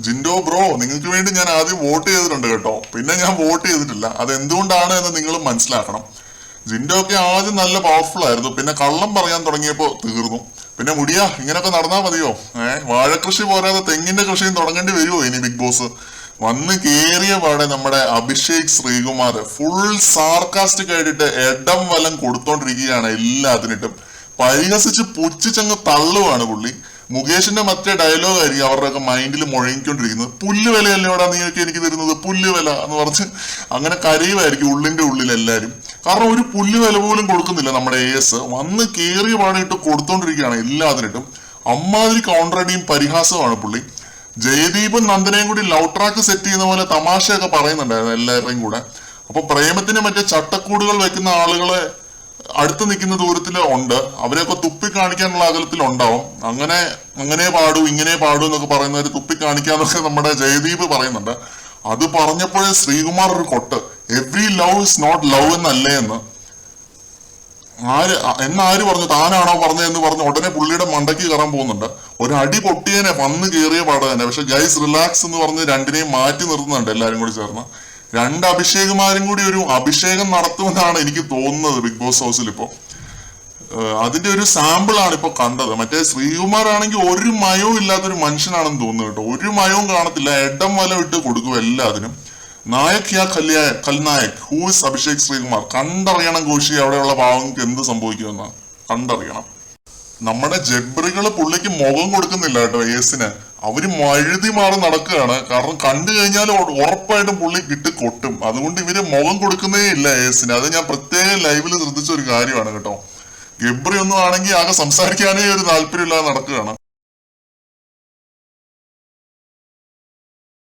Jinto bro, നിങ്ങൾക്ക് വേണ്ടി ഞാൻ ആദ്യം വോട്ട് ചെയ്തിട്ടുണ്ട് കേട്ടോ. പിന്നെ ഞാൻ വോട്ട് ചെയ്തിട്ടില്ല. അത് എന്തുകൊണ്ടാണ് എന്ന് നിങ്ങൾ മനസ്സിലാക്കണം. ജിൻഡോ ഒക്കെ ആദ്യം നല്ല പവർഫുൾ ആയിരുന്നു, പിന്നെ കള്ളം പറയാൻ തുടങ്ങിയപ്പോ തീർന്നു. പിന്നെ മുടിയാ ഇങ്ങനൊക്കെ നടന്നാൽ മതിയോ? വാഴക്കൃഷി പോരാതെ തെങ്ങിന്റെ കൃഷിയും തുടങ്ങേണ്ടി വരുമോ ഇനി ബിഗ് ബോസ്? വന്ന് കേറിയ പാടെ നമ്മുടെ അഭിഷേക് ശ്രീകുമാർ ഫുൾ സാർക്കാസ്റ്റിക് ആയിട്ട് ഇടം വലം കൊടുത്തോണ്ടിരിക്കുകയാണ്. എല്ലാത്തിനിട്ടും പരിഹസിച്ച് പുച്ഛിച്ചങ്ങ് തള്ളുവാണ് പുള്ളി. മുകേഷിന്റെ മറ്റേ ഡയലോഗ് ആയിരിക്കും അവരുടെയൊക്കെ മൈൻഡിൽ മുഴങ്ങിക്കൊണ്ടിരിക്കുന്നത്. പുല്ല് വിലയല്ലേടാ നീയൊക്കെ എനിക്ക് തരുന്നത്, പുല്ല് വില എന്ന് പറഞ്ഞ് അങ്ങനെ കരയുമായിരിക്കും ഉള്ളിന്റെ ഉള്ളിൽ എല്ലാരും. കാരണം ഒരു പുല്ല് വില പോലും കൊടുക്കുന്നില്ല നമ്മുടെ AS. വന്ന് കേറിയ പാടിയിട്ട് കൊടുത്തോണ്ടിരിക്കുകയാണ് എല്ലാത്തിനിട്ടും. അമ്മാതിരി കൗണ്ടറടിയും പരിഹാസമാണ് പുള്ളി. ജയദീപും നന്ദനയും കൂടി ലവ് ട്രാക്ക് സെറ്റ് ചെയ്യുന്ന പോലെ തമാശയൊക്കെ പറയുന്നുണ്ടായിരുന്നു എല്ലാവരുടെയും കൂടെ. അപ്പൊ പ്രേമത്തിന് മറ്റേ ചട്ടക്കൂടുകൾ വെക്കുന്ന ആളുകളെ അടുത്ത് നിൽക്കുന്ന ദൂരത്തിൽ ഉണ്ട്. അവരെയൊക്കെ തുപ്പി കാണിക്കാനുള്ള അകലത്തിൽ ഉണ്ടാവും. അങ്ങനെ പാടൂ ഇങ്ങനെ പാടൂ എന്നൊക്കെ പറയുന്നവര് തുപ്പി കാണിക്കാന്നൊക്കെ നമ്മുടെ ജയദീപ് പറയുന്നുണ്ട്. അത് പറഞ്ഞപ്പോഴേ ശ്രീകുമാർ ഒരു കൊട്ട്, every love is not love എന്നല്ലേ എന്ന്. ആര് പറഞ്ഞു? താനാണോ പറഞ്ഞതെന്ന് പറഞ്ഞ് ഉടനെ പുള്ളിയുടെ മണ്ടയ്ക്ക് കയറാൻ പോകുന്നുണ്ട്. ഒരു അടി പൊട്ടിയനെ വന്ന് കയറിയ പാട് തന്നെ. പക്ഷെ ഗൈസ് റിലാക്സ് എന്ന് പറഞ്ഞ് രണ്ടിനെയും മാറ്റി നിർത്തുന്നുണ്ട് എല്ലാരും കൂടി ചേർന്ന്. രണ്ട് അഭിഷേകുമാരും കൂടി ഒരു അഭിഷേകം നടത്തുമെന്നാണ് എനിക്ക് തോന്നുന്നത് ബിഗ് ബോസ് ഹൗസിൽ ഇപ്പോ. അതിന്റെ ഒരു സാമ്പിൾ ആണ് ഇപ്പൊ കണ്ടത്. മറ്റേ ശ്രീകുമാർ ആണെങ്കിൽ ഒരു മയവും ഇല്ലാത്തൊരു മനുഷ്യനാണെന്ന് തോന്നുന്നു കേട്ടോ. ഒരു മയവും കാണത്തില്ല, ഇടം വല ഇട്ട് കൊടുക്കും എല്ലാത്തിനും. നായക് യാ ഖൽനായക് ഹൂ ഇസ് അഭിഷേക് ശ്രീകുമാർ. കണ്ടറിയണം കോശി അവിടെയുള്ള പാവങ്ങൾക്ക് എന്ത് സംഭവിക്കുമെന്ന് കണ്ടറിയണം. നമ്മുടെ ജബ്രികള് പുള്ളിക്ക് മുഖം കൊടുക്കുന്നില്ല കേട്ടോ ASന്. അവര് മഴുതി മാറി നടക്കുകയാണ്. കാരണം കണ്ടു കഴിഞ്ഞാൽ ഉറപ്പായിട്ടും പുള്ളി കിട്ടി കൊട്ടും. അതുകൊണ്ട് ഇവര് മുഖം കൊടുക്കുന്നേ ഇല്ല ASന്. അത് ഞാൻ പ്രത്യേകം ലൈവിൽ ശ്രദ്ധിച്ച ഒരു കാര്യമാണ് കേട്ടോ. ഗബ്രി ഒന്നും ആണെങ്കിൽ ആകെ സംസാരിക്കാനേ ഒരു താല്പര്യമില്ലാതെ നടക്കുകയാണ്.